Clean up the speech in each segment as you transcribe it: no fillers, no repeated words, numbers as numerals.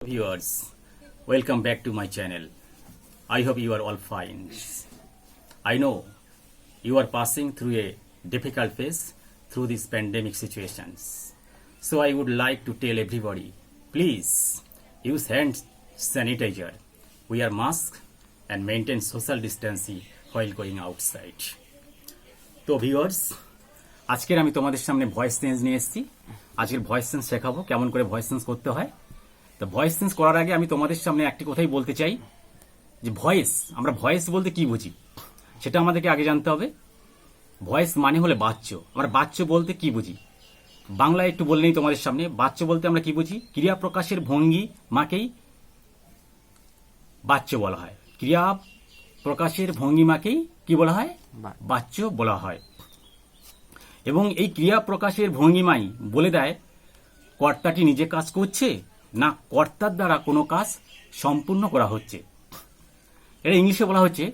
Viewers, welcome back to my channel. I hope you are all fine. I know you are passing through a difficult phase through these pandemic situations. So I would like to tell everybody, please use hand sanitizer, wear mask and maintain social distancing while going outside. তো viewers, আজকের আমি তোমাদের সামনে voice change নিয়ে এসেছি। আজকের voice change শেখাবো কেমন করে ভয়েস চেঞ্জ করতে হয়। তো ভয়েস চেঞ্জ করার আগে আমি তোমাদের সামনে একটি কথাই বলতে চাই যে আমরা ভয়েস বলতে কি বুঝি সেটা আমাদেরকে আগে জানতে হবে। ভয়েস মানে হলে বাচ্য। আমরা বাচ্য বলতে কি বুঝি বাংলায় একটু বললেই তোমাদের সামনে। বাচ্য বলতে আমরা কি বুঝি? ক্রিয়া প্রকাশের ভঙ্গি মাকেই বাচ্য বলা হয়। ক্রিয়া প্রকাশের ভঙ্গিমাকেই কি বলা হয়? বাচ্য বলা হয়। এবং এই ক্রিয়া প্রকাশের ভঙ্গিমাই বলে দেয় কর্তাটি নিজে কাজ করছে না কর্তার দ্বারা কোনো কাজ সম্পূর্ণ করা হচ্ছে। এটা ইংলিশে বলা হচ্ছে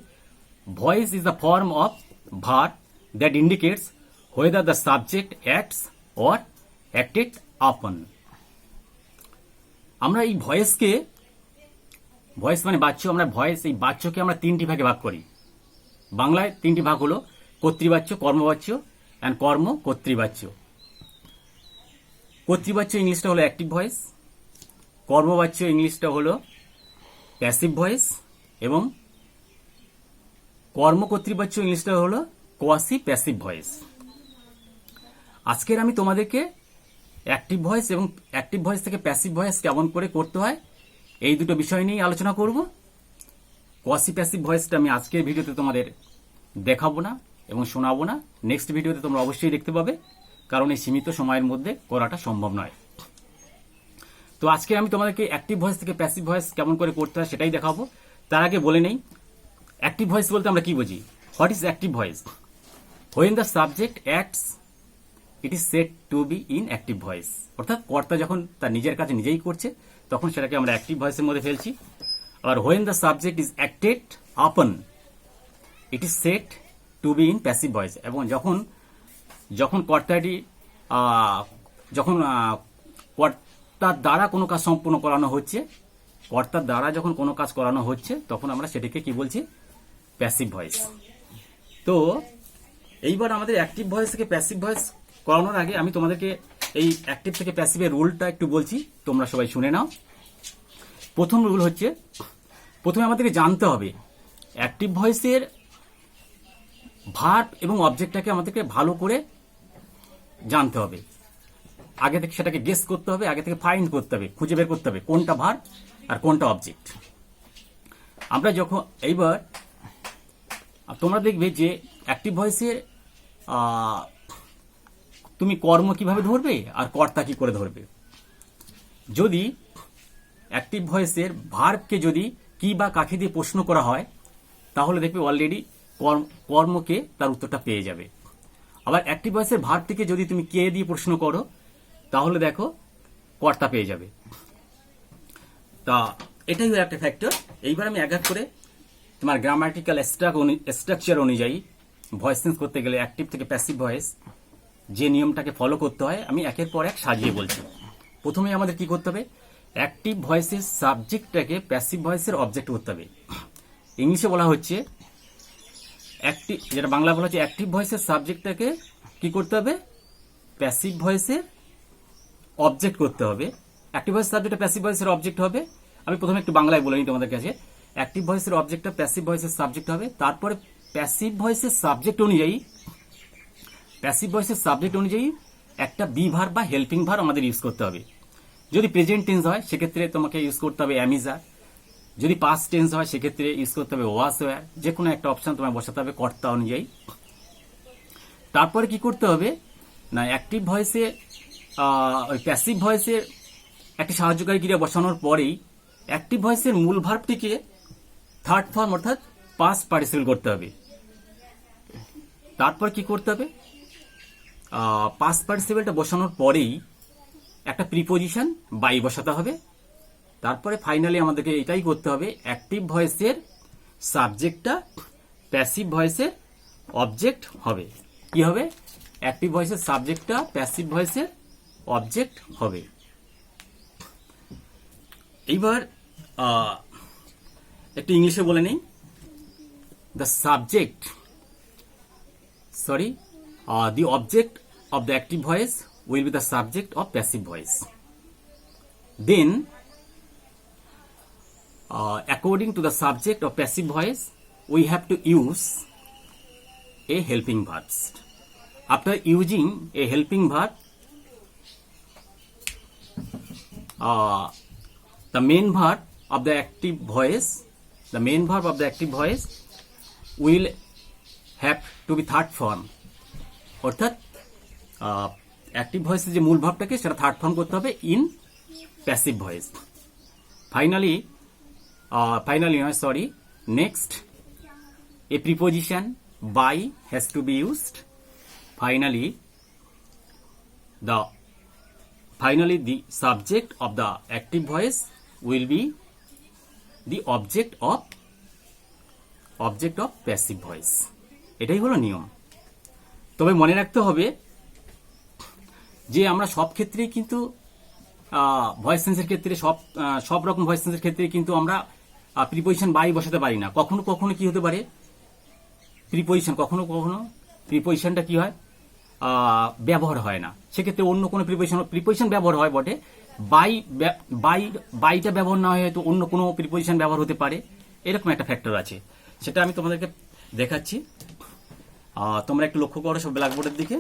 voice is the form of verb that indicates whether the subject acts or acted আপন। আমরা এই ভয়েস মানে বাচ্য। আমরা এই বাচ্যকে আমরা তিনটি ভাগে ভাগ করি। বাংলায় তিনটি ভাগ হলো কর্তৃবাচ্য, কর্মবাচ্য অ্যান্ড কর্ম কর্তৃবাচ্য। কর্তৃবাচ্য ইংলিশটা হলো অ্যাক্টিভ ভয়েস, কর্মবাচ্য ইংলিশটা হলো প্যাসিভ ভয়েস এবং কর্মকর্তৃবাচ্য ইংলিশটা হলো কোয়াসি প্যাসিভ ভয়েস। আজকের আমি তোমাদেরকে অ্যাক্টিভ ভয়েস এবং অ্যাক্টিভ ভয়েস থেকে প্যাসিভ ভয়েস কেমন করে করতে হয় এই দুটো বিষয় নিয়ে আলোচনা করব। কোয়াসি প্যাসিভ ভয়েসটা আমি আজকের ভিডিওতে তোমাদের দেখাবো না এবং শোনাবো না। নেক্সট ভিডিওতে তোমরা অবশ্যই দেখতে পাবে, কারণ এই সীমিত সময়ের মধ্যে করাটা সম্ভব নয়। তো আজকে আমি তোমাদেরকে অ্যাক্টিভ ভয়েস থেকে প্যাসিভ ভয়েস কেমন করে করতে হয় সেটাই দেখাবো। তার আগে বলে নেই অ্যাক্টিভ ভয়েস বলতে আমরা কি বুঝি। What is active voice? When the subject acts it is said to be in active voice. অর্থাৎ কর্তা যখন তার নিজের কাছে নিজেই করছে তখন সেটাকে আমরা অ্যাক্টিভ ভয়েসের মধ্যে ফেলছি। আর when the subject is acted upon it is said to be in passive voice. এবং যখন কর্তাটি কর্তার দ্বারা কোনো কাজ সম্পূর্ণ করানো হচ্ছে, কর্তার দ্বারা যখন কোনো কাজ করানো হচ্ছে তখন আমরা সেটাকে কি বলছি? Passive voice. তো এইবার আমাদের অ্যাক্টিভ ভয়েস থেকে প্যাসিভ ভয়েস করানোর আগে আমি তোমাদেরকে এই অ্যাক্টিভ থেকে প্যাসিভের রুলটা একটু বলছি, তোমরা সবাই শুনে নাও। প্রথম রুল হচ্ছে, প্রথমে আমাদেরকে জানতে হবে অ্যাক্টিভ ভয়েসের ভার্ব এবং অবজেক্টটাকে আমাদেরকে ভালো করে জানতে হবে। আগে থেকে সেটাকে গেস করতে হবে, আগে থেকে ফাইন্ড করতে হবে, খুঁজে বের করতে হবে কোনটা ভার্ব আর কোনটা অবজেক্ট। আমরা যখন এইবার তোমরা দেখবে যে অ্যাক্টিভ ভয়েসের তুমি কর্ম কিভাবে ধরবে আর কর্তা কি করে ধরবে। যদি অ্যাক্টিভ ভয়েসের ভার্বকে যদি কি বা কাকে দিয়ে প্রশ্ন করা হয় তাহলে দেখবে অলরেডি কর্মকে তার উত্তরটা পেয়ে যাবে। আবার অ্যাক্টিভ ভয়েসের ভার্বটিকে যদি তুমি কে দিয়ে প্রশ্ন করো তাহলে দেখো কর্তা পেয়ে যাবে। তা এটাই হলো একটা ফ্যাক্টর। এইবার আমি এক এক করে তোমার গ্রামাটিক্যাল স্ট্রাকচার অনুযায়ী ভয়েস চেঞ্জ করতে গেলে অ্যাক্টিভ থেকে প্যাসিভ ভয়েস যে নিয়মটাকে ফলো করতে হয় আমি একের পর এক সাজিয়ে বলছি। প্রথমে আমাদের কি করতে হবে? অ্যাক্টিভ ভয়েসের সাবজেক্টটাকে প্যাসিভ ভয়েসের অবজেক্ট করতে হবে। ইংলিশে বলা হচ্ছে যেটা বাংলা বলা হচ্ছে অ্যাক্টিভ ভয়েসের সাবজেক্টটাকে কি করতে হবে? প্যাসিভ ভয়েসের অবজেক্ট করতে হবে। অ্যাক্টিভ ভয়েস সাবজেক্টটা প্যাসিভ ভয়েসের অবজেক্ট হবে। আমি প্রথমে একটু বাংলায় বলে নিই তোমাদের কাছে। অ্যাক্টিভ ভয়েসের অবজেক্টটা প্যাসিভ ভয়েসের সাবজেক্ট হবে। তারপরে প্যাসিভ ভয়েসের সাবজেক্ট অনুযায়ী একটা বি ভার্ব বা হেল্পিং ভার্ব আমাদের ইউজ করতে হবে। যদি প্রেজেন্ট টেন্স হয় সেক্ষেত্রে তোমাকে ইউজ করতে হবে অ্যামিজা। যদি পাস্ট টেন্স হয় সেক্ষেত্রে ইউজ করতে হবে ওয়াস ওয়্যার। যে কোনো একটা অপশন তোমায় বসাতে হবে কর্তা অনুযায়ী। তারপরে কি করতে হবে না, অ্যাক্টিভ ভয়েসে ওই প্যাসিভ ভয়েসের একটি সাহায্যকারী ক্রিয়া বসানোর পরেই অ্যাক্টিভ ভয়েসের মূল ভার্বটিকে থার্ড ফর্ম অর্থাৎ পাস্ট পার্টিসিপল করতে হবে। তারপর কি করতে হবে? পাস্ট পার্টিসিপলটা বসানোর পরেই একটা প্রিপোজিশন বাই বসাতে হবে। তারপরে ফাইনালি আমাদেরকে এটাই করতে হবে, অ্যাক্টিভ ভয়েসের সাবজেক্টটা প্যাসিভ ভয়েসের অবজেক্ট হবে। কি হবে? অ্যাক্টিভ ভয়েসের সাবজেক্টটা প্যাসিভ ভয়েসের অবজেক্ট হবে। এইবার একটু ইংলিশে বলে নেই। The subject the object of the active voice will be the subject of passive voice. Then according to the subject of passive voice, we have to use a helping verb. After using a helping verb, the main verb of the active voice will have to be third form. অর্থাৎ active ভয়েসের যে মূল ভাবটাকে সেটা third form করতে হবে in passive voice. Finally next a preposition by has to be used. Finally the subject of the active voice will be the object of passive voice. এটাই হলো নিয়ম। তবে মনে রাখতে হবে যে আমরা সব ক্ষেত্রেই কিন্তু ভয়েস চেঞ্জের ক্ষেত্রে সব রকম ভয়েস চেঞ্জের ক্ষেত্রে কিন্তু আমরা প্রিপোজিশন বাই বসাতে পারি না। কখনো কখনো কি হতে পারে কখনো প্রিপোজিশনটা কি হয় ব্যবহার হয় না, সেক্ষেত্রে অন্য কোনো প্রিপোজিশন ব্যবহার হয় বটে, বাইটা ব্যবহার না হয় হয়তো অন্য কোনো প্রিপোজিশন ব্যবহার হতে পারে, এরকম একটা ফ্যাক্টর আছে। সেটা আমি তোমাদেরকে দেখাচ্ছি। তোমরা একটু লক্ষ্য করো সব ব্ল্যাকবোর্ডের দিকে,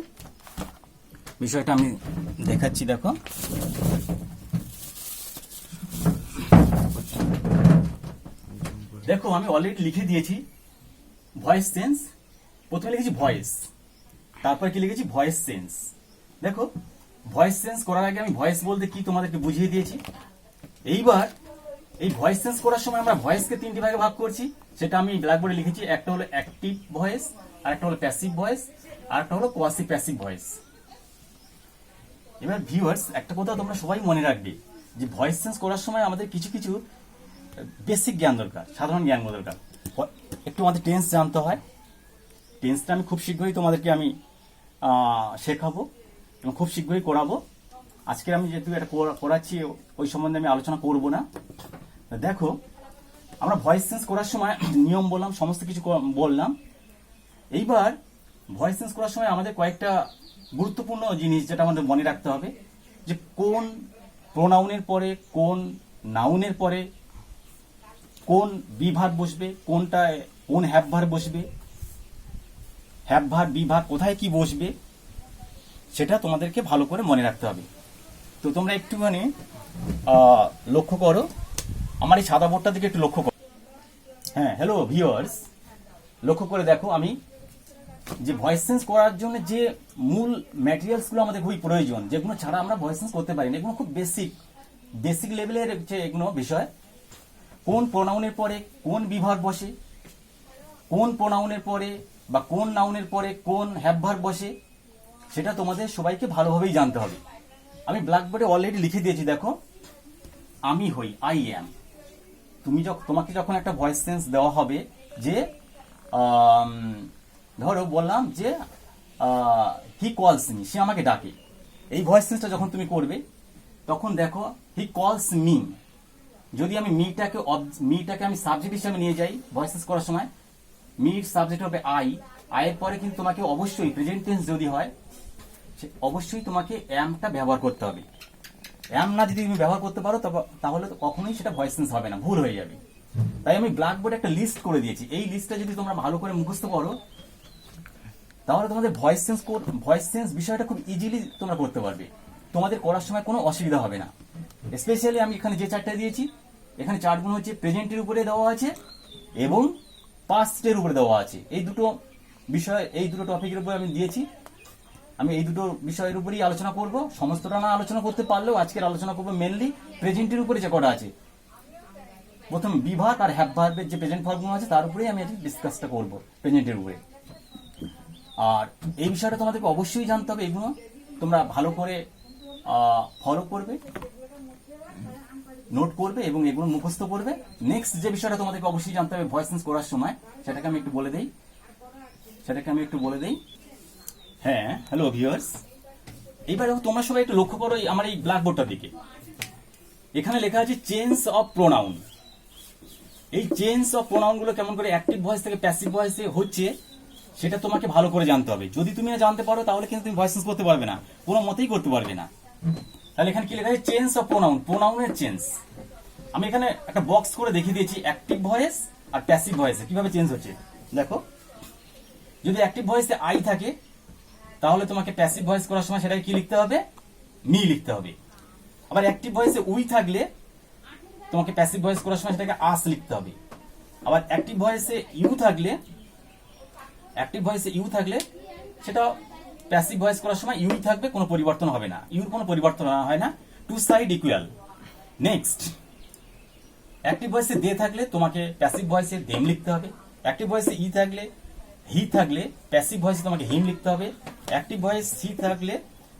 বিষয়টা আমি দেখাচ্ছি। দেখো আমি অলরেডি লিখে দিয়েছি ভয়েস চেঞ্জ। প্রথমে লিখেছি ভয়েস, তারপর কি লিখেছি ভয়েস চেঞ্জ। দেখো ভয়েস চেঞ্জ করার আগে আমি ভয়েস বলতে কি তোমাদেরকে বুঝিয়ে দিয়েছি। এইবার এই ভয়েস চেঞ্জ করার সময় আমরা ভয়েসকে তিনটি ভাগে ভাগ করছি, সেটা আমি ব্ল্যাকবোর্ডে লিখেছি। একটা হলো অ্যাক্টিভ ভয়েস, আরেকটা হলো প্যাসিভ ভয়েস, আরেকটা হলো কোয়াসি প্যাসিভ ভয়েস। এবার ভিউয়ার্স একটা কথা তোমরা সবাই মনে রাখবে যে ভয়েস চেঞ্জ করার সময় আমাদের কিছু কিছু বেসিক জ্ঞান দরকার, সাধারণ জ্ঞান দরকার। একটু আমাদের টেন্স জানতে হয়। টেন্সটা আমি খুব শীঘ্রই তোমাদেরকে আমি শেখাবো এবং খুব শীঘ্রই করাবো। আজকে আমি যেহেতু এটা করাচ্ছি ওই সম্বন্ধে আমি আলোচনা করব না। দেখো আমরা ভয়েস চেঞ্জ করার সময় নিয়ম বললাম, সমস্ত কিছু বললাম। এইবার ভয়েস চেঞ্জ করার সময় আমাদের কয়েকটা গুরুত্বপূর্ণ জিনিস যেটা আমাদের মনে রাখতে হবে, যে কোন প্রোনাউনের পরে কোন নাউনের পরে কোন বি ভার্ব বসবে, কোন হ্যাভ ভার্ব বসবে, হ্যাভ ভার্ব বি ভার্ব কোথায় কি বসবে, সেটা তোমাদেরকে ভালো করে মনে রাখতে হবে। তো তোমরা একটুখানি লক্ষ্য করো, আমার এই সাদা বোর্ডটার দিকে একটু লক্ষ্য করো। হ্যাঁ, হ্যালো ভিউয়ার্স, লক্ষ্য করে দেখো আমি যে ভয়েস চেঞ্জ করার জন্য যে মূল ম্যাটেরিয়ালসগুলো আমাদের খুবই প্রয়োজন, যেগুলো ছাড়া আমরা ভয়েস চেঞ্জ করতে পারি না, এগুলো খুব বেসিক লেভেলের যে এগুলো বিষয়। কোন প্রোনাউনের পরে কোন বিভাগ বসে, কোন প্রোনাউনের পরে বা কোন নাউনের পরে কোন হ্যাভ ভার্ব বসে, সেটা তোমাদের সবাইকে ভালোভাবেই জানতে হবে। আমি ব্ল্যাকবোর্ডে অলরেডি লিখে দিয়েছি। দেখো আমি হই, আই অ্যাম। তোমাকে যখন একটা ভয়েস চেঞ্জ দেওয়া হবে, যে ধরো বললাম যে হি কলস মি, সে আমাকে ডাকে, এই ভয়েস চেঞ্জটা যখন তুমি করবে তখন দেখো হি কলস মি। যদি আমি মিটাকে আমি সাবজেক্ট হিসেবে নিয়ে যাই ভয়েস চেঞ্জ করার সময়, মির সাবজেক্ট হবে আয়ের পরে কিন্তু তোমাকে অবশ্যই প্রেজেন্ট টেন্স যদি হয় অবশ্যই তোমাকে অ্যামটা ব্যবহার করতে হবে। অ্যাম না যদি তুমি ব্যবহার করতে পারো তাহলে তো কখনোই সেটা ভয়েস চেঞ্জ হবে না, ভুল হয়ে যাবে। তাই আমি ব্ল্যাকবোর্ডে একটা লিস্ট করে দিয়েছি। এই লিস্টটা যদি তোমরা ভালো করে মুখস্থ করো তাহলে তোমাদের ভয়েস চেঞ্জ বিষয়টা খুব ইজিলি তোমরা করতে পারবে, তোমাদের করার সময় কোনো অসুবিধা হবে না। স্পেশালি আমি এখানে যে চারটা দিয়েছি, এখানে চারগুলো হচ্ছে প্রেজেন্টের উপরে দেওয়া আছে এবং পাস্টের উপরে দেওয়া আছে। এই দুটো বিষয়, এই দুটো টপিকের উপরে আমি দিয়েছি। আমি এই দুটো বিষয়ের উপরেই আলোচনা করব। সমস্তটা না আলোচনা করতে পারলেও আজকের আলোচনা করবো মেনলি প্রেজেন্টের উপরে যে কটা আছে। প্রথম বিভাগ আর হ্যাভ ভার্বের যে প্রেজেন্ট ভার্বগুলো আছে তার উপরেই আমি আজকে ডিসকাসটা করব, প্রেজেন্টের উপরে। আর এই বিষয়টা তোমাদেরকে অবশ্যই জানতে হবে। এগুলো তোমরা ভালো করে ফলো করবে, নোট করবে এবং এগুলো মুখস্থ করবে। নেক্সট যে বিষয়টা তোমাদেরকে অবশ্যই জানতে হবে ভয়েস চেঞ্জ করার সময়, সেটাকে আমি একটু বলে দেই। হ্যাঁ, হ্যালো ভিউয়ার্স, এইবার তোমরা সবাই একটু লক্ষ্য করো আমার এই ব্ল্যাকবোর্ডটার দিকে। এখানে লেখা আছে চেঞ্জ অফ প্রোনাউন। এই চেঞ্জ অফ প্রোনাউন গুলো কেমন করে অ্যাক্টিভ ভয়েস থেকে প্যাসিভ ভয়েসে হচ্ছে সেটা তোমাকে ভালো করে জানতে হবে। যদি তুমি না জানতে পারো তাহলে কিন্তু তুমি ভয়েস চেঞ্জ করতে পারবে না, কোনো মতেই করতে পারবে না। তাহলে এখানে কি লেখা আছে চেঞ্জ অফ প্রোনাউন, প্রোনাউনের চেঞ্জ। আমি এখানে একটা বক্স করে দেখিয়ে দিয়েছি অ্যাক্টিভ ভয়েস আর প্যাসিভ ভয়েসে কিভাবে চেঞ্জ হচ্ছে। দেখো, যদি অ্যাক্টিভ ভয়েসে আই থাকে তাহলে তোমাকে প্যাসিভ ভয়েস করার সময় সেটাকে কি লিখতে হবে, মি লিখতে হবে। আবার অ্যাক্টিভ ভয়েসে উই থাকলে তোমাকে প্যাসিভ ভয়েস করার সময় সেটাকে আস লিখতে হবে। আবার অ্যাক্টিভ ভয়েসে ইউ থাকলে সেটা প্যাসিভ ভয়েস করার সময় ইউই থাকবে, কোনো পরিবর্তন হবে না, ইউর কোনো পরিবর্তন হয় না, two side equal. Next, active ভয়েসে দে থাকলে তোমাকে প্যাসিভ ভয়েসে দেম লিখতে হবে। অ্যাক্টিভ ভয়েসে ই থাকলে হি থাকলে প্যাসিভ ভয়েসে তোমাকে হিম লিখতে হবে। অ্যাক্টিভ ভয়েস সি থাকলে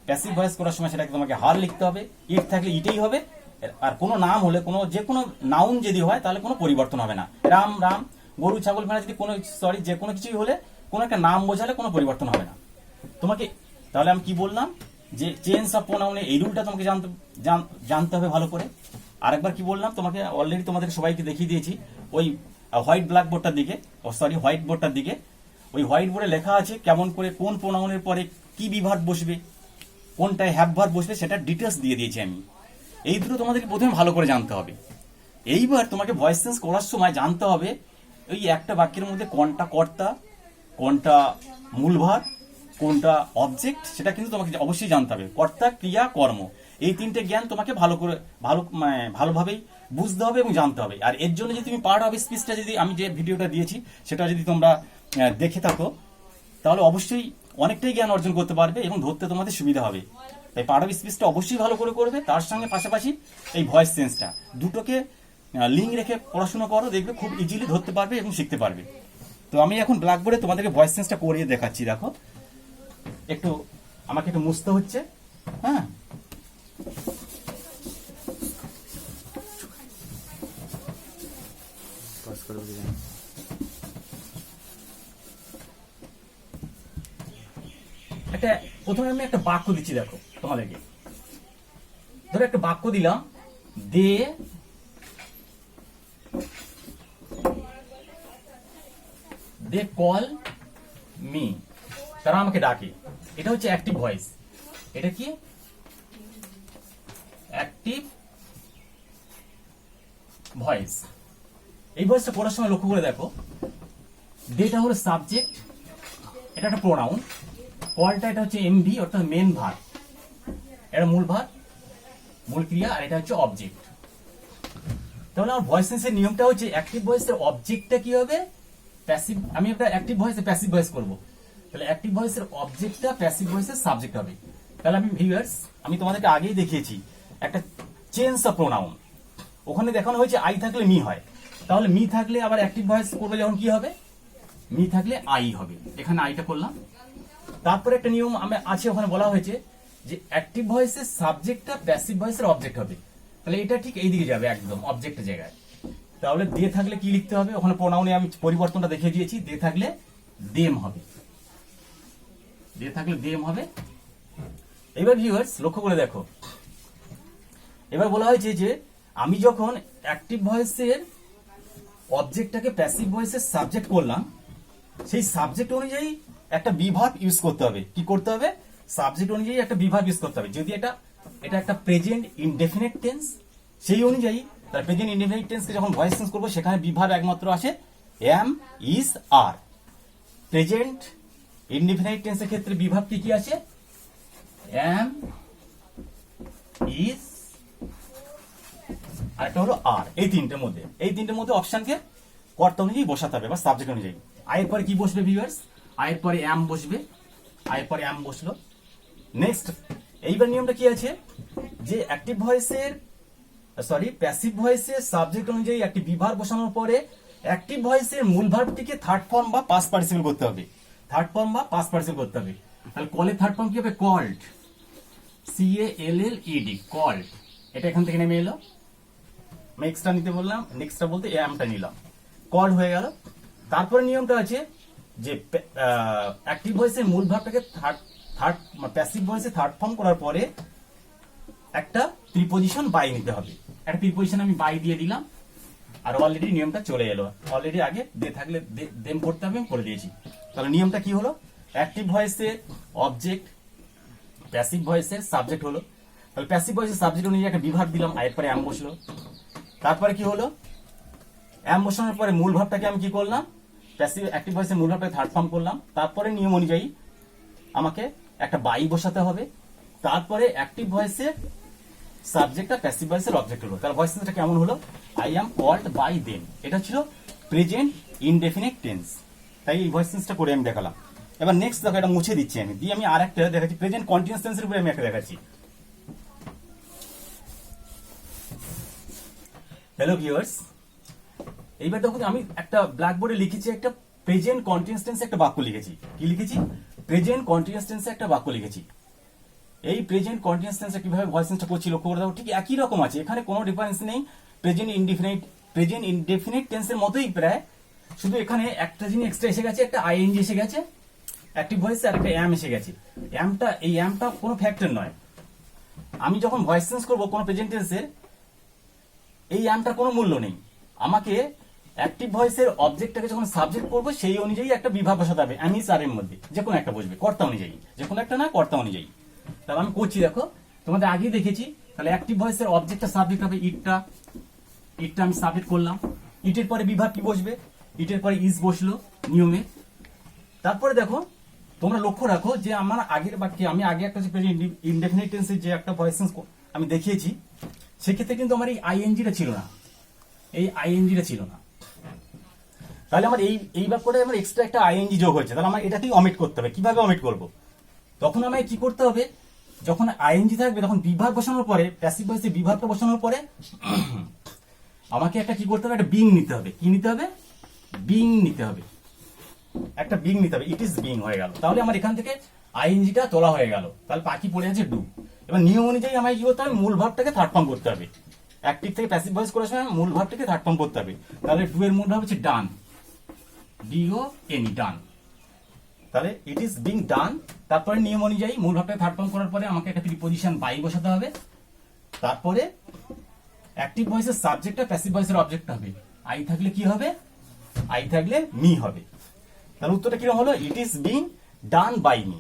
প্যাসিভ ভয়েস করার সময় সেটাকে তোমাকে হার লিখতে হবে। ইট থাকলে ইটেই হবে। আর কোনো নাম হলে যে কোনো নাউন যদি হয় তাহলে কোনো পরিবর্তন হবে না। রাম রাম, গরু ছাগল ভেড়া যদি কোনো যে কোনো কিছুই হলে কোনো একটা নাম বোঝালে কোনো পরিবর্তন হবে না তোমাকে। তাহলে আমি কি বললাম যে চেঞ্জ অফ প্রোনাউনে এই রুলটা তোমাকে জানতে হবে ভালো করে। আরেকবার কি বললাম, তোমাকে অলরেডি তোমাদের সবাইকে দেখিয়ে দিয়েছি ওই হোয়াইট বোর্ডটার দিকে। ওই হোয়াইট বোর্ডে লেখা আছে কেমন করে কোন প্রোনাউনের পরে কি বিভার্ব বসবে, কোনটায় হ্যাভ ভার্ব বসবে, সেটা ডিটেলস দিয়ে দিয়েছি আমি। এই দুটো তোমাদেরকে প্রথমে ভালো করে জানতে হবে। এইবার তোমাকে ভয়েস চেঞ্জ করার সময় জানতে হবে ওই একটা বাক্যের মধ্যে কোনটা কর্তা, কোনটা মূলভার, কোনটা অবজেক্ট, সেটা কিন্তু তোমাকে অবশ্যই জানতে হবে। কর্তা, ক্রিয়া, কর্ম, এই তিনটে জ্ঞান তোমাকে ভালোভাবেই বুঝতে হবে এবং জানতে হবে। আর এর জন্য যদি তুমি পার্ট অফ স্পিচটা, যদি আমি যে ভিডিওটা দিয়েছি সেটা যদি তোমরা দেখে থাকো তাহলে অবশ্যই অনেকটাই জ্ঞান অর্জন করতে পারবে এবং ধরতে তোমাদের সুবিধা হবে। তাই পার্ট অফ স্পিচটা অবশ্যই ভালো করে করবে, তার সঙ্গে পাশাপাশি এই ভয়েস চেঞ্জটা দুটোকে লিঙ্ক রেখে পড়াশোনা করো, দেখবে খুব ইজিলি ধরতে পারবে এবং শিখতে পারবে। তো আমি এখন ব্ল্যাকবোর্ডে তোমাদেরকে ভয়েস চেঞ্জটা করিয়ে দেখাচ্ছি। দেখো, আমাকে একটু মুছতে হচ্ছে। হ্যাঁ, প্রথমে আমি একটা বাক্য দিচ্ছি। দেখো তোমাদেরকে, ধরো একটা বাক্য দিলাম, দে কল মি, তারা আমাকে ডাকে। এটা হচ্ছে অ্যাক্টিভ ভয়েস। এটা কি অ্যাক্টিভ ভয়েস। এই ভয়েসটা পড়ার সময় লক্ষ্য করে দেখো, দেটা হলো সাবজেক্ট, এটা একটা প্রোনাউন, কলটা এটা হচ্ছে এমভি অর্থাৎ মেন ভার্ব, এটা মূল ভার্ব, মূল ক্রিয়া, আর এটা হচ্ছে অবজেক্ট। তাহলে আমার ভয়েস চেঞ্জের নিয়মটা হচ্ছে অ্যাক্টিভ ভয়েসের অবজেক্টটা কি হবে, প্যাসিভ। আমি একটা অ্যাক্টিভ ভয়েসে প্যাসিভ ভয়েস করব, তাহলে অ্যাক্টিভ ভয়েসের অবজেক্টটা প্যাসিভ ভয়েসের সাবজেক্ট হবে। তাহলে আমি ভিউয়ার্স, আমি তোমাদেরকে আগেই দেখিয়েছি একটা চেঞ্জ অফ প্রোনাউন। ওখানে দেখানো হয়েছে আই থাকলে মি হয়, তাহলে মি থাকলে আবার অ্যাক্টিভ ভয়েস করবে যখন কি হবে, মি থাকলে আই হবে। এখানে আইটা করলাম। তারপরে একটা নিয়ম আছে, ওখানে বলা হয়েছে যে অ্যাক্টিভ ভয়েসের সাবজেক্টটা প্যাসিভ ভয়েসের অবজেক্ট হবে। তাহলে এটা ঠিক এই দিকে যাবে, একদম অবজেক্টের জায়গায়। তাহলে দে থাকলে কি লিখতে হবে, ওখানে প্রোনাউনে আমি পরিবর্তনটা দেখিয়ে দিয়েছি। দে থাকলে দেম হবে, দে থাকলে দেম হবে। এবার ভিউয়ার্স লক্ষ্য করে দেখো, এবার বলা হয়েছে যে আমি যখন অ্যাক্টিভ ভয়েসের অবজেক্টটাকে প্যাসিভ ভয়েসের সাবজেক্ট করলাম, সেই সাবজেক্ট অনুযায়ী একটা বিভার্ব ইউজ করতে হবে। কি করতে হবে, সাবজেক্ট অনুযায়ী একটা বিভার্ব ইউজ করতে হবে। যদি এটা একটা প্রেজেন্ট ইনডেফিনিট টেন্স, সেই অনুযায়ী তার প্রেজেন্ট ইনডেফিনিট টেন্সকে যখন ভয়েস চেঞ্জ করবো সেখানে বিভার্ব একমাত্র আসে am, is, are. Present indefinite টেন্সের ক্ষেত্রে বিভার্ব কি আছে, এম, ইজ, আর একটা হলো আর। এই তিনটের মধ্যে অপশনকে কর্তা অনুযায়ী বসাতে হবে বা সাবজেক্ট অনুযায়ী। আয়ের পরে কি বসবে ভিউয়ার্স, আয়ের পরে এম বসবে, আয়ের পরে এম বসলো। নেক্সট, এইবার নিয়মটা কি আছে যে অ্যাক্টিভ ভয়েসের প্যাসিভ ভয়েসের সাবজেক্ট অনুযায়ী একটি বিভার্ব বসানোর পরে অ্যাক্টিভ ভয়েসের মূল ভার্বটিকে থার্ড ফর্ম বা পাস্ট পার্টিসিপল করতে হবে। তাহলে কলের থার্ড ফর্ম কি হবে, কল্ড, CALLED, কল্ড। এটা এখান থেকে নেমে এলো, আমি এক্সট্রা নিতে বললাম, নেক্সটটা বলতে এমটা নিলাম, কল্ড হয়ে গেল। তারপরে নিয়মটা আছে যে অ্যাক্টিভ ভয়েসের মূল ভার্বটাকে প্যাসিভ ভয়েসে থার্ড ফর্ম করার পরে একটা প্রিপোজিশন বাই নিতে হবে। একটা প্রিপোজিশন আমি বাই দিয়ে দিলাম, আর অলরেডি নিয়মটা চলে এলো। অলরেডি আগে দে থাকলে দেম করতে হবে, আমি করে দিয়েছি। তাহলে নিয়মটা কি হলো, অ্যাক্টিভ ভয়েসের অবজেক্ট, প্যাসিভ ভয়েসের সাবজেক্ট হলো। তাহলে প্যাসিভ ভয়েসের সাবজেক্ট অনুযায়ী একটা বিভাগ দিলাম, আয়ের পরে অ্যাম বসলো। তারপরে কি হলো, অ্যাম বসানোর পরে মূল ভাবটাকে আমি কি করলাম, প্যাসিভ অ্যাক্টিভ ভয়েসের মূল ভাবটাকে থার্ড ফর্ম করলাম। তারপরে নিয়ম অনুযায়ী আমাকে একটা বাই বসাতে হবে। তারপরে অ্যাক্টিভ ভয়েসের সাবজেক্টটা প্যাসিভ ভয়েসের অবজেক্ট হলো। তাহলে ভয়েস টেন্সটা কেমন হলো, I am called by them, এটা ছিল প্রেজেন্ট ইনডেফিনিট টেন্স। তাই এই ভয়েস টেন্সটা করে আমি দেখালাম। এবার নেক্সট দেখো, এটা মুছে দিচ্ছি আমি, দিয়ে আমি আরেকটা দেখাচ্ছি, প্রেজেন্ট কন্টিনিউয়াস টেন্সের উপরে আমি একটা দেখাচ্ছি। হ্যালো ভিউয়ার্স, এইবার দেখো আমি একটা ব্ল্যাকবোর্ডে লিখেছি, একটা প্রেজেন্ট কন্টিনিউয়াস টেন্সে একটা বাক্য লিখেছি। কি লিখেছি, প্রেজেন্ট কন্টিনিউয়াস টেন্সে একটা বাক্য লিখেছি। এই প্রেজেন্ট কন্টিনিউয়াস টেন্সে কিভাবে ভয়েস টেন্সটা করছি লক্ষ্য করে দেখো, ঠিক একই রকম আছে, এখানে কোনো ডিফারেন্স নেই। প্রেজেন্ট ইনডেফিনিট টেন্সের মতোই প্রায়, শুধু এখানে একটা জিনিস এক্সট্রা এসে গেছে, একটা আইএনজি এসে গেছে অ্যাক্টিভ ভয়েসে, আর একটা অ্যাম এসে গেছে। এই অ্যামটা কোনো ফ্যাক্টর নয়। আমি যখন ভয়েস চেঞ্জ করবো কোনো প্রেজেন্ট টেন্সের, এই অ্যামটার কোনো মূল্য নেই। আমাকে অ্যাক্টিভ ভয়েসের অবজেক্টটাকে যখন সাবজেক্ট করবো, সেই অনুযায়ী একটা বিভাগ বসাতে হবে, আমি আর এর মধ্যে যে কোনো একটা বসবে, কর্তা অনুযায়ী, যে কোনো একটা না কর্তা অনুযায়ী। তাহলে আমি করছি, দেখো তোমাদের আগেই দেখেছি। তাহলে অ্যাক্টিভ ভয়েসের অবজেক্টটা সাবজেক্ট হবে ইটটা আমি সাবজেক্ট করলাম। ইটের পরে বিভাগ কি বসবে, ইটের পরে ইজ বসলো নিয়মে। তারপরে দেখো তোমরা লক্ষ্য রাখো যে আমার আগের বাক্যে আমি আগে একটা ইনডেফিনিট টেন্সের যে একটা ভয়েস চেঞ্জ আমি দেখিয়েছি, সেক্ষেত্রে কিন্তু আমার এই আইএনজিটা ছিল না, এই আইএনজিটা ছিল না। তাহলে আমার এই বাক্যটা আমার এক্সট্রা একটা আইএনজি যোগ হয়েছে, তাহলে আমার এটাকেই অমিট করতে হবে। কিভাবে অমিট করব, তখন আমায় কি করতে হবে, যখন আইএনজি থাকবে তখন বিভাগ বসানোর পরে, প্যাসিভ ভয়েসে বিভাগটা বসানোর পরে আমাকে একটা কি করতে হবে, একটা বিং নিতে হবে। কি নিতে হবে, বিং নিতে হবে, একটা বিং নিতে হবে। ইট ইজ বিং হয়ে গেল, তাহলে আমার এখান থেকে আইএনজিটা তোলা হয়ে গেল। তাহলে বাকি পড়ে আছে ডু। এবার নিয়ম অনুযায়ী আমায় কি করতে হবে, মূল ভাবটাকে থার্ড ফর্ম করতে হবে। অ্যাক্টিভ থেকে প্যাসিভ ভয়েস করার সময় মূল ভাবটাকে থার্ড ফর্ম করতে হবে। তাহলে ডু এর মূল ভাব হচ্ছে ডান, ডিও এনি, ডান। তাহলে ইট ইজ বিং ডান। তারপরে নিয়ম অনুযায়ী মূল ভাবটাকে থার্ড ফর্ম করার পরে আমাকে একটা প্রিপোজিশন বাই বসাতে হবে। তারপরে অ্যাক্টিভ ভয়েসের সাবজেক্টটা প্যাসিভ ভয়েসের অবজেক্ট হবে। আই থাকলে কি হবে, আই থাকলে মি হবে। তাহলে উত্তরটা কিরকম হলো, it is being done by me.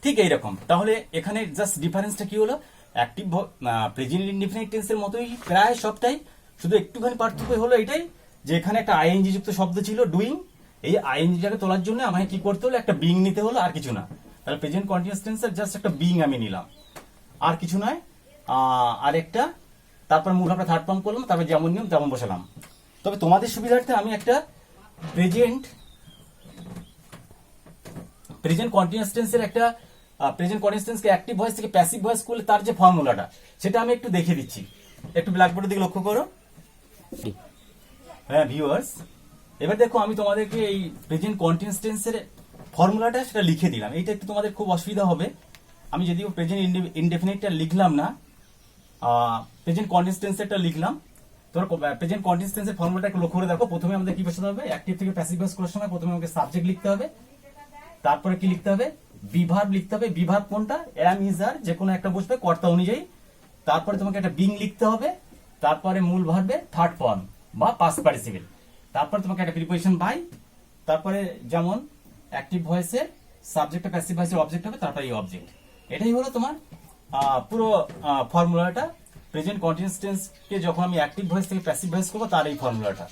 ঠিক এইরকম। তাহলে এখানে জাস্ট ডিফারেন্সটা কি হলো, অ্যাক্টিভ প্রেজেন্ট ইনডেফিনিট টেন্সের মতোই প্রায় সবটাই, শুধু একটুখানি পার্থক্য হলো এটাই যে এখানে একটা আইএনজি যুক্ত শব্দ ছিল ডুইং। এই আইএনজিটাকে তোলার জন্য আমাকে কি করতে হলো, একটা বিং নিতে হলো, আর কিছু না। তাহলে প্রেজেন্ট কন্টিনিউয়াস টেন্সের জাস্ট একটা বিং আমি নিলাম, আর কিছু নয়। আর একটা, তারপর মূল ভাবটা থার্ড ফর্ম করলাম, তারপর যেমন নিয়ম তেমন বসালাম। তবে তোমাদের সুবিধার্থে আমি একটা প্রেজেন্ট কন্টিনিউয়াস টেন্সের একটা প্রেজেন্ট কন্টিনিউয়াস টেন্সকে অ্যাক্টিভ ভয়েস থেকে প্যাসিভ ভয়েস করলে তার যে ফর্মুলাটা, সেটা আমি একটু দেখিয়ে দিচ্ছি। একটু ব্ল্যাকবোর্ডের দিকে লক্ষ্য করো। হ্যাঁ ভিউয়ার্স, এবার দেখো আমি তোমাদেরকে এই প্রেজেন্ট কন্টিনিউয়াস টেন্সের ফর্মুলাটা সেটা লিখে দিলাম। এইটা একটু তোমাদের খুব অসুবিধা হবে। আমি যদিও প্রেজেন্ট ইনডেফিনিটটা লিখলাম না, প্রেজেন্ট কন্টিনিউয়াস টেন্সেরটা লিখলাম। তোমরা প্রেজেন্ট কন্টিনিউয়াস টেন্সের ফর্মুলাটা একটু লক্ষ্য করে দেখো। প্রথমে আমাদের কি বসাতে হবে, অ্যাক্টিভ থেকে প্যাসিভ ভয়েস করার সময় প্রথমে আমাকে সাবজেক্ট লিখতে হবে। তারপরে কি লিখতে হবে, বিভাগ লিখতে হবে। বিভাগ কোনটা, এম ইজ আর, যে কোনো একটা বসবে কর্তা অনুযায়ী। তারপরে তোমাকে একটা বিং লিখতে হবে। তারপরে মূল ভার্বের থার্ড ফর্ম বা পাস্ট পার্টিসিপল। তারপরে তোমাকে একটা প্রিপোজিশন বাই। তারপরে যেমন অ্যাক্টিভ ভয়েসের সাবজেক্টটা প্যাসিভ ভয়েসের অবজেক্ট হবে, তারপরে এই অবজেক্ট। এটাই হলো তোমার পুরো ফর্মুলাটা। প্রেজেন্ট কন্টিনিউয়াস টেন্সকে যখন আমি অ্যাক্টিভ ভয়েস থেকে প্যাসিভ ভয়েস করবো, তার এই ফর্মুলাটা।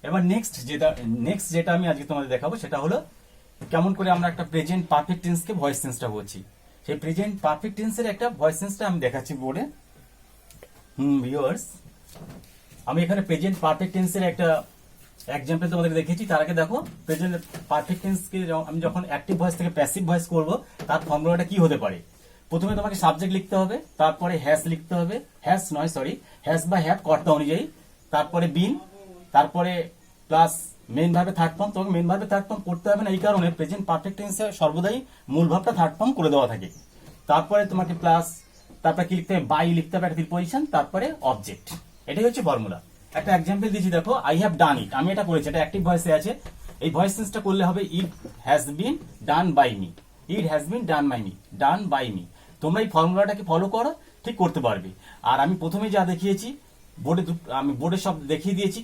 এবার নেক্সট যেটা আমি আজকে তোমাদের দেখাবো, সেটা হলো কেমন করে আমরা একটা প্রেজেন্ট পারফেক্ট টেন্সকে ভয়েস টেন্সটা বলছি। সেই প্রেজেন্ট পারফেক্ট টেন্সের একটা ভয়েস টেন্সটা আমি দেখাচ্ছি বোর্ডে। ভিউয়ার্স, আমি এখানে প্রেজেন্ট পারফেক্ট টেন্সের একটা এক্সাম্পল তোমাদের দেখেছি। তার আগে দেখো, প্রেজেন্ট পারফেক্ট টেন্সকে আমি যখন অ্যাক্টিভ ভয়েস থেকে প্যাসিভ ভয়েস করব, তার ফর্মুলাটা কি হতে পারে। প্রথমে তোমাকে সাবজেক্ট লিখতে হবে, তারপরে হ্যাজ লিখতে হবে, হ্যাজ বা হ্যাভ কর্তা অনুযায়ী, তারপরে বিন, তারপরে প্লাস মেইন ভার্বে থার্ড ফর্ম। তোমাকে মেইন ভার্বে থার্ড ফর্ম করতে হবে না, এই কারণে প্রেজেন্ট পারফেক্ট টেন্সে সর্বদাই মূল ভাবটা থার্ড ফর্ম করে দেওয়া থাকে। তারপরে তোমাকে প্লাস, তারপরে কি লিখতে হবে, বাই লিখতে হবে একটা প্রিপোজিশন, তারপরে অবজেক্ট। এটাই হচ্ছে ফর্মুলা। একটা এক্সাম্পল দিচ্ছি দেখো, আই হ্যাভ ডান ইট, আমি এটা করেছি, এটা অ্যাক্টিভ ভয়েসে আছে। এই ভয়েস চেঞ্জটা করলে হবে it has been done by me, it has been done by me, done by me. তো তোমরা এই ফর্মুলাটাকে ফলো করো, ঠিক করতে পারবে। আর আমি প্রথমে যা দেখিয়েছি আমি বোর্ডে সব দেখিয়ে দিয়েছি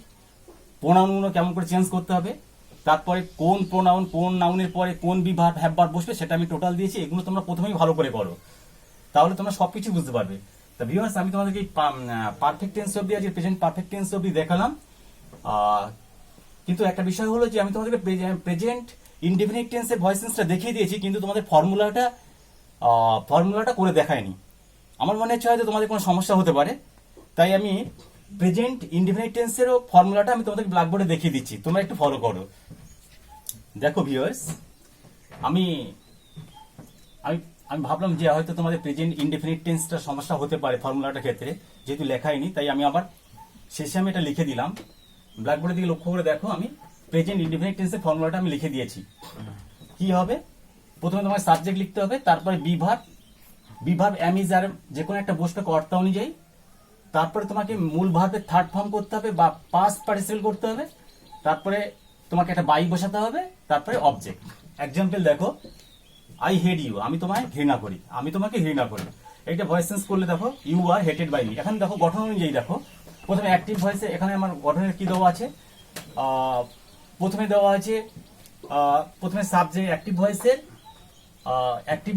প্রোনাউনগুলো কেমন করে চেঞ্জ করতে হবে, তারপরে কোন প্রোনাউন কোন নাউনের পরে কোন বি ভার্ব হ্যাভ ভার্ব বসবে সেটা আমি টোটাল দিয়েছি। এগুলো তোমরা প্রথমেই ভালো করে করো, তাহলে তোমরা সবকিছু বুঝতে পারবে। তা ভিউয়ার্স, আমি তোমাদেরকে পারফেক্ট টেন্স অবধি আজকে প্রেজেন্ট পারফেক্ট টেন্স অবধি দেখালাম। কিন্তু একটা বিষয় হলো যে আমি তোমাদেরকে প্রেজেন্ট ইনডেফিনিট টেন্সের ভয়েস চেঞ্জটা দেখিয়ে দিয়েছি, কিন্তু তোমাদের ফর্মুলাটা করে দেখায়নি। আমার মনে হচ্ছে হয়তো তোমাদের কোনো সমস্যা হতে পারে, তাই আমি প্রেজেন্ট ইনডেফিনিট টেন্সেরও ফর্মুলাটা আমি তোমাদের ব্ল্যাকবোর্ডে দেখিয়ে দিচ্ছি, তোমরা একটু ফলো করো। দেখো ভিউয়ার্স, আমি আমি আমি ভাবলাম যে হয়তো তোমাদের প্রেজেন্ট ইনডেফিনিট টেন্সটা সমস্যা হতে পারে ফর্মুলাটার ক্ষেত্রে, যেহেতু লেখায়নি তাই আমি আবার শেষে আমি এটা লিখে দিলাম। ব্ল্যাকবোর্ডের দিকে লক্ষ্য করে দেখো, আমি প্রেজেন্ট ইনডেফিনিট টেন্সের ফর্মুলাটা আমি লিখে দিয়েছি। কি হবে, প্রথমে তোমার সাবজেক্ট লিখতে হবে, তারপরে বি ভার্ব এম ইজ আর যে কোনো একটা বসবে কর্তা অনুযায়ী, তারপরে তোমাকে মূল ভার্বের থার্ড ফর্ম করতে হবে বা পাস্ট পার্টিসিপেল করতে হবে, তারপরে তোমাকে একটা বাই বসাতে হবে, তারপরে অবজেক্ট। এক্সাম্পল দেখো, আই হেট ইউ, আমি তোমায় ঘৃণা করি, আমি তোমাকে ঘৃণা করি। এইটা ভয়েস চেঞ্জ করলে দেখো you are hated by me. এখন দেখো গঠন অনুযায়ী দেখো, প্রথমে অ্যাক্টিভ ভয়েসে এখানে আমার গঠনের কি দেওয়া আছে, প্রথমে দেওয়া আছে প্রথমে সাবজেক্ট অ্যাক্টিভ ভয়েসের অ্যাক্টিভ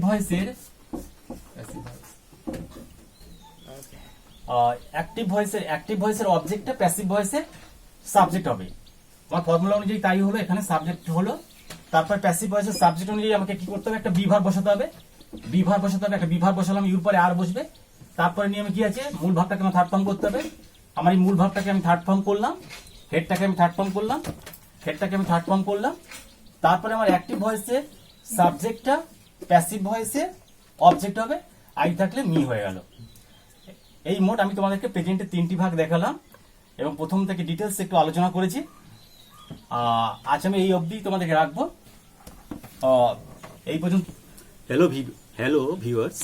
ভয়েসের অবজেক্টটা প্যাসিভ ভয়েসের সাবজেক্ট হবে। আমার ফর্মুলা অনুযায়ী তাই হলো, এখানে সাবজেক্ট হলো, তারপর প্যাসিভ ভয়েসের সাবজেক্ট অনুযায়ী আমাকে কি করতে হবে, একটা বি ভার্ব বসাতে হবে, একটা বি ভার্ব বসালাম, ইউর পরে আর বসবে, তারপরে নিয়মে কি আছে, মূল ভাবটাকে আমার থার্ড ফর্ম করতে হবে। আমার এই মূল ভাবটাকে আমি থার্ড ফর্ম করলাম, হেডটাকে আমি থার্ড ফর্ম করলাম, তারপরে আমার অ্যাক্টিভ ভয়েসের সাবজেক্টটা প্যাসিভ ভয়েসের অবজেক্ট হবে, আই থাকলে মি হয়ে গেল। এই মোট আমি তোমাদেরকে প্রেজেন্টের 3টি ভাগ দেখালাম এবং প্রথম থেকে ডিটেলস একটু আলোচনা করেছি। আজ আমি এই অবধি তোমাদেরকে রাখবো, এই পর্যন্ত। হ্যালো ভিউয়ার্স,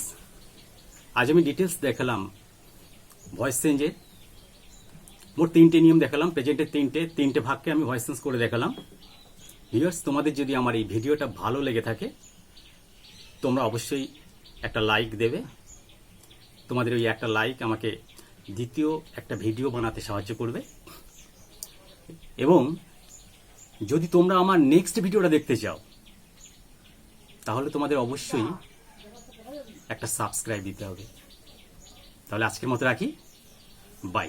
আজ আমি ডিটেলস দেখালাম ভয়েস চেঞ্জের, মোট 3টে নিয়ম দেখালাম, প্রেজেন্টের 3টে ভাগকে আমি ভয়েস চেঞ্জ করে দেখালাম। ভিউয়ার্স, তোমাদের যদি আমার এই ভিডিওটা ভালো লেগে থাকে তোমরা অবশ্যই একটা লাইক দেবে। তোমাদের ওই একটা লাইক আমাকে দ্বিতীয় একটা ভিডিও বানাতে সাহায্য করবে, এবং যদি তোমরা আমার নেক্সট ভিডিওটা দেখতে চাও তাহলে তোমাদের অবশ্যই একটা সাবস্ক্রাইব দিতে হবে। তাহলে আজকের মতো রাখি, বাই।